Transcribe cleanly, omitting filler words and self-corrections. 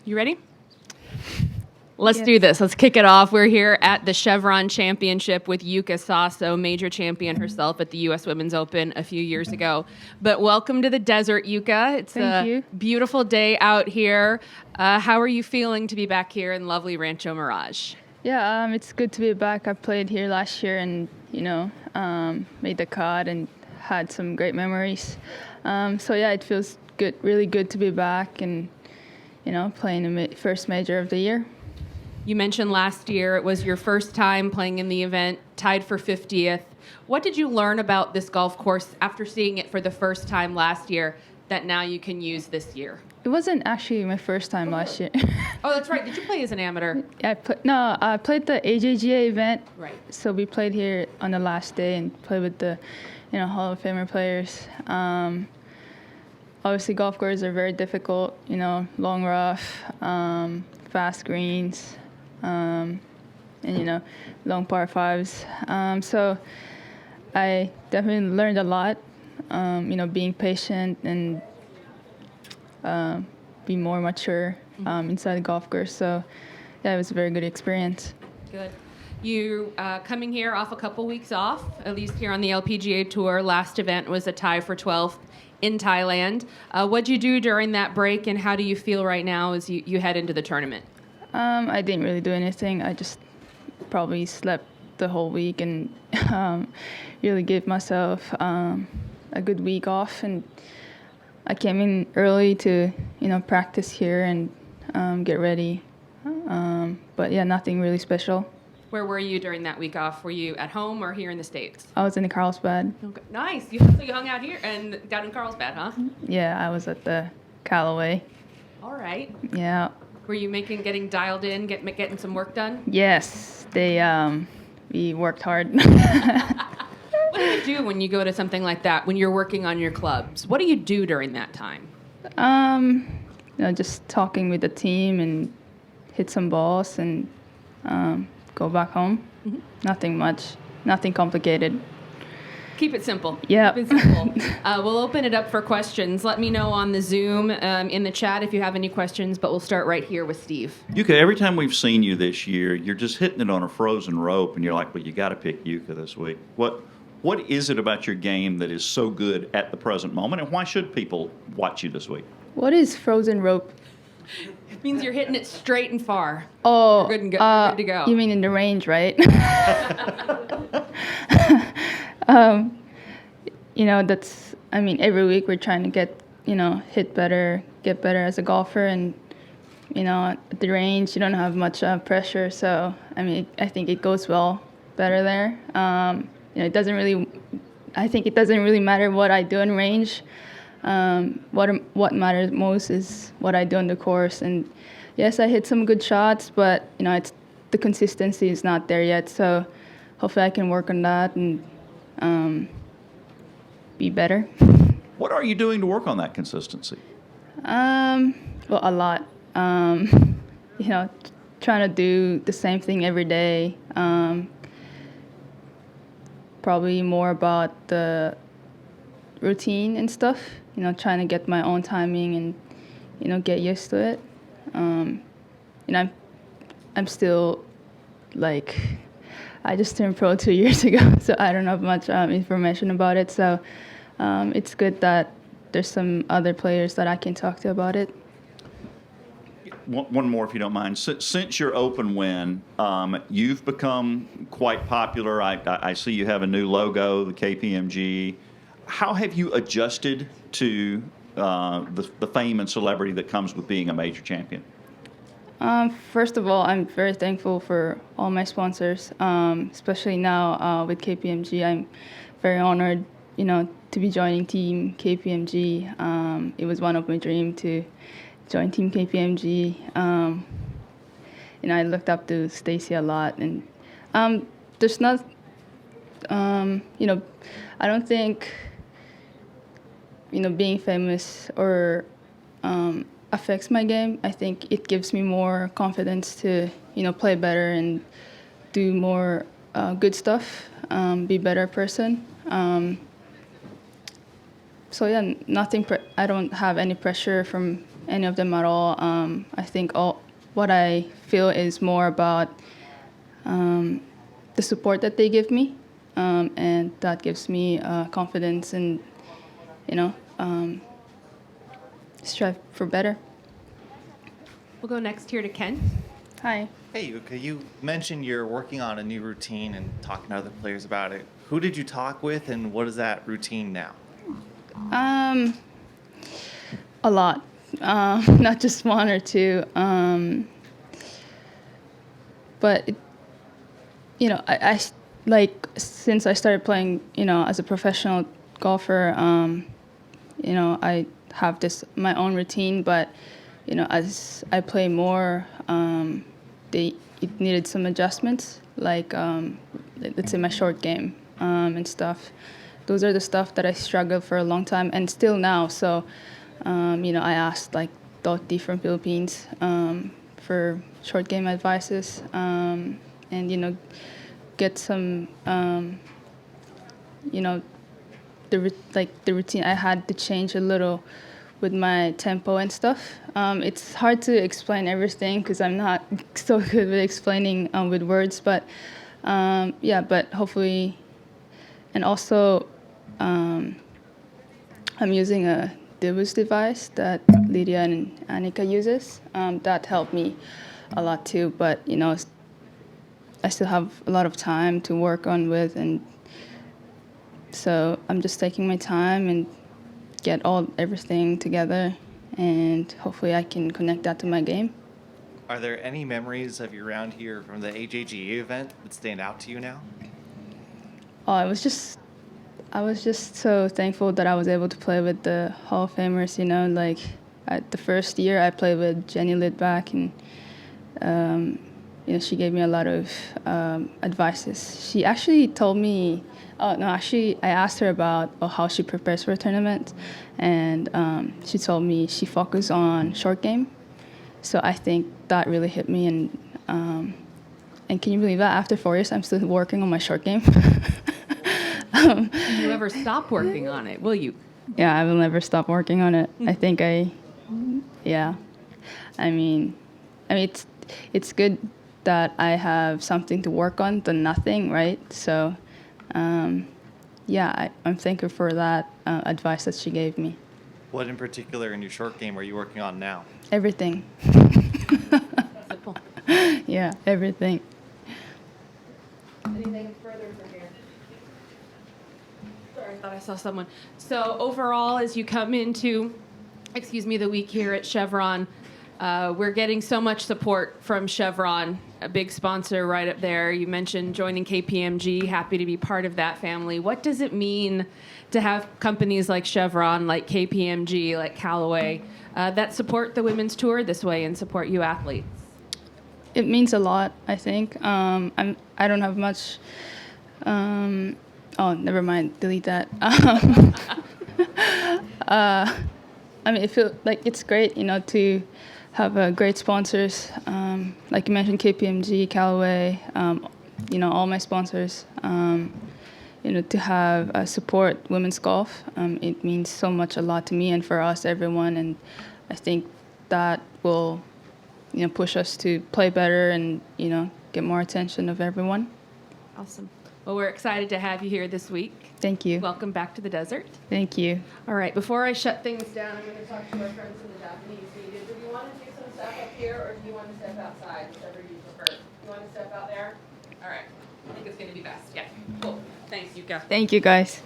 You ready? Let's do this. Let's kick it off. We're here at the Chevron Championship with Yuka Saso, major champion herself at the U.S. Women's Open a few years ago. But welcome to the desert, Yuka. It's a beautiful day out here. How are you feeling to be back here in lovely Rancho Mirage? Yeah, it's good to be back. I played here last year and, made the cut and had some great memories. It feels good, really good to be back and, playing the first major of the year. You mentioned last year it was your first time playing in the event, tied for 50th. What did you learn about this golf course after seeing it for the first time last year that now you can use this year? It wasn't actually my first time last year. Oh, that's right. Did you play as an amateur? I played the AJGA event. Right. So we played here on the last day and played with the, Hall of Famer players. Obviously, golf courses are very difficult. Long rough, fast greens. And long par fives. So I definitely learned a lot, being patient and be more mature inside the golf course. So yeah, it was a very good experience. Good. You coming here off a couple weeks off, at least here on the LPGA Tour. Last event was a tie for 12th in Thailand. What'd you do during that break, and how do you feel right now as you head into the tournament? I didn't really do anything. I just probably slept the whole week and really gave myself a good week off. And I came in early to, practice here and get ready. But yeah, nothing really special. Where were you during that week off? Were you at home or here in the States? I was in Carlsbad. Okay. Nice. So you hung out here and down in Carlsbad, huh? Yeah, I was at the Callaway. All right. Yeah. Were you getting dialed in, getting some work done? Yes, we worked hard. What do you do when you go to something like that, when you're working on your clubs? What do you do during that time? Just talking with the team and hit some balls and go back home. Mm-hmm. Nothing much, nothing complicated. Keep it simple. Yeah. Keep it simple. We'll open it up for questions. Let me know on the Zoom, in the chat if you have any questions, but we'll start right here with Steve. Yuka, every time we've seen you this year, you're just hitting it on a frozen rope, and you're like, well, you got to pick Yuka this week. What is it about your game that is so good at the present moment, and why should people watch you this week? What is frozen rope? It means you're hitting it straight and far. Oh, you're good to go. You mean in the range, right? Every week we're trying to get, hit better, get better as a golfer. And, at the range, you don't have much pressure. So, I think it goes better there. It doesn't really matter what I do in range. What matters most is what I do on the course. And yes, I hit some good shots, but, the consistency is not there yet. So hopefully I can work on that and be better. What are you doing to work on that consistency? A lot. Trying to do the same thing every day. Probably more about the routine and stuff. Trying to get my own timing and, get used to it. I'm still I just turned pro 2 years ago, so I don't have much information about it. So it's good that there's some other players that I can talk to about it. One more, if you don't mind. Since your Open win, you've become quite popular. I see you have a new logo, the KPMG. How have you adjusted to the fame and celebrity that comes with being a major champion? First of all, I'm very thankful for all my sponsors, especially now with KPMG. I'm very honored, to be joining Team KPMG. It was one of my dreams to join Team KPMG. I looked up to Stacy a lot, and there's not, I don't think, being famous or affects my game. I think it gives me more confidence to, play better and do more good stuff, be a better person. So yeah, I don't have any pressure from any of them at all. I think what I feel is more about the support that they give me, and that gives me confidence and, strive for better. We'll go next here to Ken. Hi. Hey, Yuka, you mentioned you're working on a new routine and talking to other players about it. Who did you talk with, and what is that routine now? A lot, not just one or two. But I like, since I started playing, as a professional golfer, I have my own routine. But as I play more, it needed some adjustments. Like, let's say my short game and stuff. Those are the stuff that I struggled for a long time, and still now. So, I asked like Dottie from Philippines for short game advices, and get some, the routine. I had to change a little with my tempo and stuff. It's hard to explain everything because I'm not so good with explaining with words, but but hopefully, and also I'm using a Dibus device that Lydia and Annika uses. That helped me a lot too, but I still have a lot of time to work on with, and so I'm just taking my time and get everything together, and hopefully I can connect that to my game. Are there any memories of your round here from the AJGA event that stand out to you now? Oh, I was just so thankful that I was able to play with the Hall of Famers. Like the first year I played with Jenny Lidback, and she gave me a lot of advices. She actually told me, I asked her about how she prepares for a tournament, and she told me she focused on short game. So I think that really hit me, and can you believe that after 4 years I'm still working on my short game? Will you ever stop working on it? Will you? Yeah, I will never stop working on it. I think I mean, it's good that I have something to work on than nothing, right? So, I'm thankful for that advice that she gave me. What in particular in your short game are you working on now? Everything. Simple. Yeah, everything. Anything further from here? Sorry, I thought I saw someone. So overall, as you come into, the week here at Chevron, we're getting so much support from Chevron, a big sponsor right up there. You mentioned joining KPMG, happy to be part of that family. What does it mean to have companies like Chevron, like KPMG, like Callaway, that support the women's tour this way and support you athletes? It means a lot, I think. I don't have much. Never mind. Delete that. I feel like it's great, to have great sponsors. Like you mentioned, KPMG, Callaway, all my sponsors. To have support women's golf, it means a lot to me and for us, everyone. And I think that will, push us to play better and, get more attention of everyone. Awesome. Well, we're excited to have you here this week. Thank you. Welcome back to the desert. Thank you. All right, before I shut things down, I'm going to talk to our friends in the Japanese media. Do you want to do some stuff up here, or do you want to step outside, whichever you prefer? You want to step out there? All right. I think it's going to be best. Yeah. Cool. Thanks, Yuka. Thank you, guys.